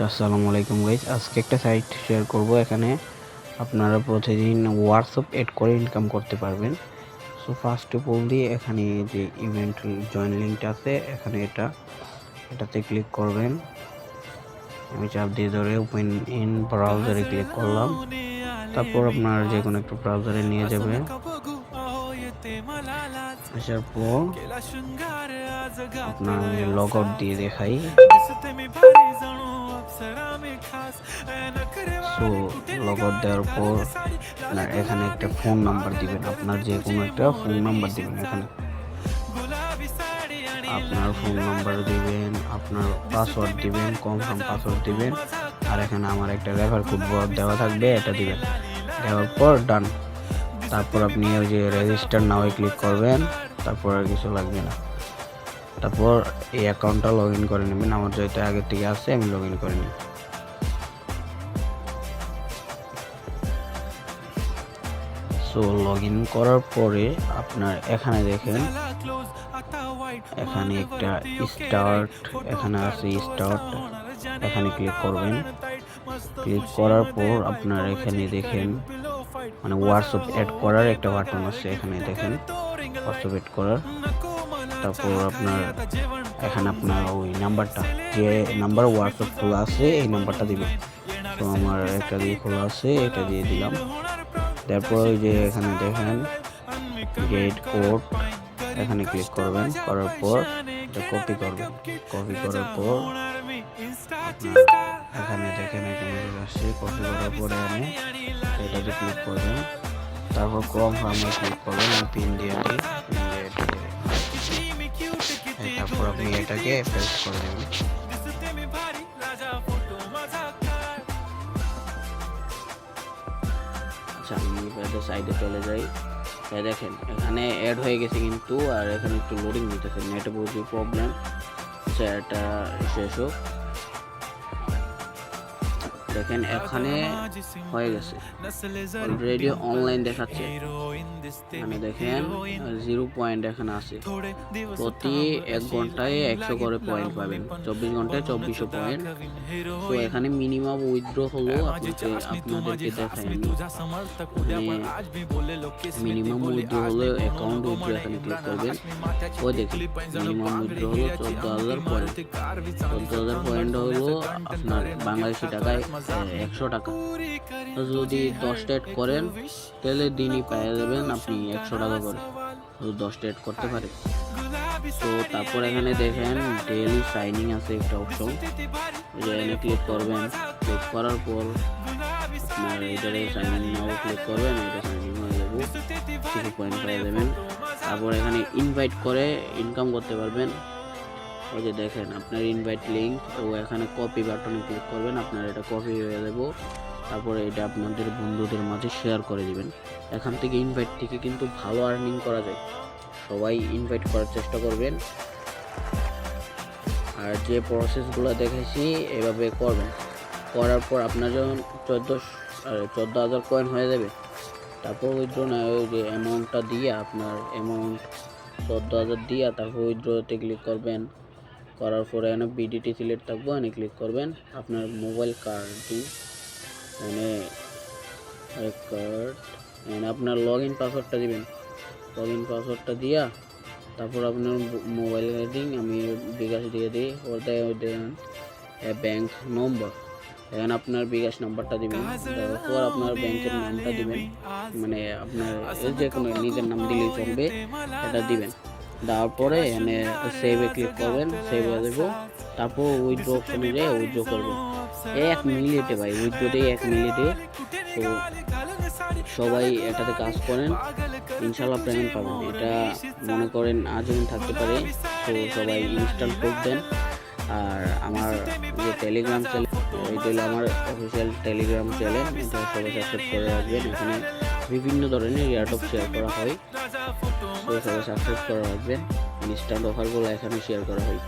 আসসালামু আলাইকুম গাইস, আজকে একটা সাইট শেয়ার করব। এখানে আপনারা প্রতিদিন হোয়াটসঅ্যাপ এড করে ইনকাম করতে পারবেন। সো ফার্স্ট অফ অল দিয়ে এখানে যে ইভেন্ট জয়েন লিঙ্কটা আছে, এখানে এটাতে ক্লিক করবেন। আমি চাপ দিয়ে ধরে ওপেন ইন ব্রাউজারে ক্লিক করলাম। তারপর আপনার যে কোনো একটা ব্রাউজারে নিয়ে যাবে। আসার পর আপনার আমি লগ আউট দিয়ে দেখাই। সো লগ আউট দেওয়ার পর আপনার এখানে একটা ফোন নাম্বার দিবেন, আপনার যে কোনো একটা ফোন নাম্বার দিবেন। এখানে আপনার ফোন নাম্বার দিবেন, আপনার পাসওয়ার্ড দিবেন, কনফার্ম পাসওয়ার্ড দিবেন, আর এখানে আমার একটা রেফার কোড দেওয়া থাকবে, এটা দিবেন। দেওয়ার পর ডান। তারপর আপনি ওই যে রেজিস্টার নাও ক্লিক করবেন। তারপর আর কিছু লাগবে না। তারপর এই অ্যাকাউন্টটা লগ ইন করে নেবেন। আমার যেহেতু আগের থেকে আছে, আমি লগ ইন করে নিই। সো লগ ইন করার পরে আপনার এখানে দেখেন, এখানে একটা স্টার্ট, এখানে আছে স্টার্ট, এখানে ক্লিক করবেন। ক্লিক করার পর আপনার এখানে দেখেন মানে হোয়াটসঅ্যাপ অ্যাড করার একটা বাটন আছে, এখানে দেখেন হোয়াটসঅ্যাপ অ্যাড করার। তারপর আপনার এখানে আপনার ওই নাম্বারটা, যে নাম্বার হোয়াটসঅ্যাপ খোলা আছে এই নাম্বারটা দিবেন। তো আমার একটা দিয়ে খোলা আছে, এটা দিয়ে দিলাম। তারপর ওই যে এখানে দেখেন গেট কোড, এখানে ক্লিক করবেন। করার পর এটা কপি করবেন। কপি করার পর এখানে দেখেন এখানে আসছে। কপি করার পরে আমি এটাতে ক্লিক করবেন। তারপর কনফার্মে ক্লিক করবেন। আমি পিন দিয়ে দিই। তারপর আপনি এটাকে পেস্ট করে দেবেন। আচ্ছা, আমি সাইডে চলে যাই। দেখেন এখানে অ্যাড হয়ে গেছে কিন্তু, আর এখানে একটু লোডিং নিতেছে, নেট বুঝি প্রবলেম। আচ্ছা, এটা শেষ হোক। দেখেন এখানে হয়ে গেছে, অলরেডি অনলাইন দেখাচ্ছে। মানে দেখেন 0 পয়েন্ট এখানে আছে। প্রতি 1 ঘন্টায় 100 করে পয়েন্ট পাবেন, 24 ঘন্টায় 2400 পয়েন্ট। তো এখানে মিনিমাম উইথড্র হলো আপনাদেরকে দেখাই আমি। মিনিমাম উইথড্র হলো অ্যাকাউন্ট উইথড্র, এখানে ক্লিক করবেন। ওই দেখুন মিনিমাম উইথড্র হলো 14,000 পয়েন্ট। 14,000 পয়েন্ট হলো আপনার বাংলাদেশি টাকায় 100 টাকা। যদি 10টা এড করেন তাহলে দিনই পেয়ে যাবেন আপনি 100 টাকা করে, 10টা এড করতে পারেন। তো তারপর এখানে দেখেন ডেইলি সাইনিং আছে একটা অপশন, এখানে ক্লিক করবেন। ক্লিক করার পর আপনার এটারে সাইনিং নাও ক্লিক করবেন, এটা সাইনিং হয়ে যাবে, কিছু পয়েন্ট পেয়ে যাবেন। তারপর এখানে ইনভাইট করে ইনকাম করতে পারবেন। ওই যে দেখেন আপনার ইনভাইট লিঙ্ক, তো এখানে কপি বাটনে ক্লিক করবেন, আপনার এটা কপি হয়ে যাবে। তারপরে এটা আপনাদের বন্ধুদের মাঝে শেয়ার করে দিবেন। এখান থেকে ইনভাইট থেকে কিন্তু ভালো আর্নিং করা যায়, সবাই ইনভাইট করার চেষ্টা করবেন। আর যে প্রসেসগুলো দেখাইছি এভাবে করবেন। করার পর আপনার যখন 14,000 কয়েন হয়ে যাবে, তারপর উইথড্র না ওই যে অ্যামাউন্টটা দিয়ে আপনার অ্যামাউন্ট 14,000 দিয়ে তারপর উইথড্রতে ক্লিক করবেন। করার পরে এখানে বিডিটি সিলেক্ট থাকবো, এখানে ক্লিক করবেন। আপনার মোবাইল কার্ডটি এখানে কার্ড, এখানে আপনার লগ ইন পাসওয়ার্ডটা দিবেন। লগ ইন পাসওয়ার্ডটা দিয়া তারপর আপনার মোবাইল হেডিং আমি বিকাশ দিয়ে দিই। ওদের ব্যাংক নম্বর, এখানে আপনার বিকাশ নাম্বারটা দিবেন। তারপর আপনার ব্যাংকের নামটা দিবেন, মানে আপনার যে কোনো নিজের নাম দিলেই চলবে, এটা দিবেন। দেওয়ার পরে এখানে সেভে ক্লিক করবেন, সেভ হয়ে দেবো। তারপর উইথড্র অপশনে যেয়ে উইথড্র করবেন 1 মিনিটে ভাই, উইথড্র দিয়ে 1 মিনিটে। তো সবাই এটাতে কাজ করেন, ইনশাল্লাহ পেমেন্ট পাবেন। এটা মনে করেন আজীবন থাকতে পারে। তো সবাই ইনস্টল করবেন। আর আমার যে টেলিগ্রাম চ্যানেল, এটা হলো আমার অফিসিয়াল টেলিগ্রাম চ্যানেল, এটা সবাই সাবস্ক্রাইব করে রাখবেন। এখানে বিভিন্ন ধরনের এয়ারড্রপ শেয়ার করা হয়, তো সবাই সাবস্ক্রাইব করে রাখবেন। ইনস্ট্যান্ট অফারগুলো এখানে শেয়ার করা হয়।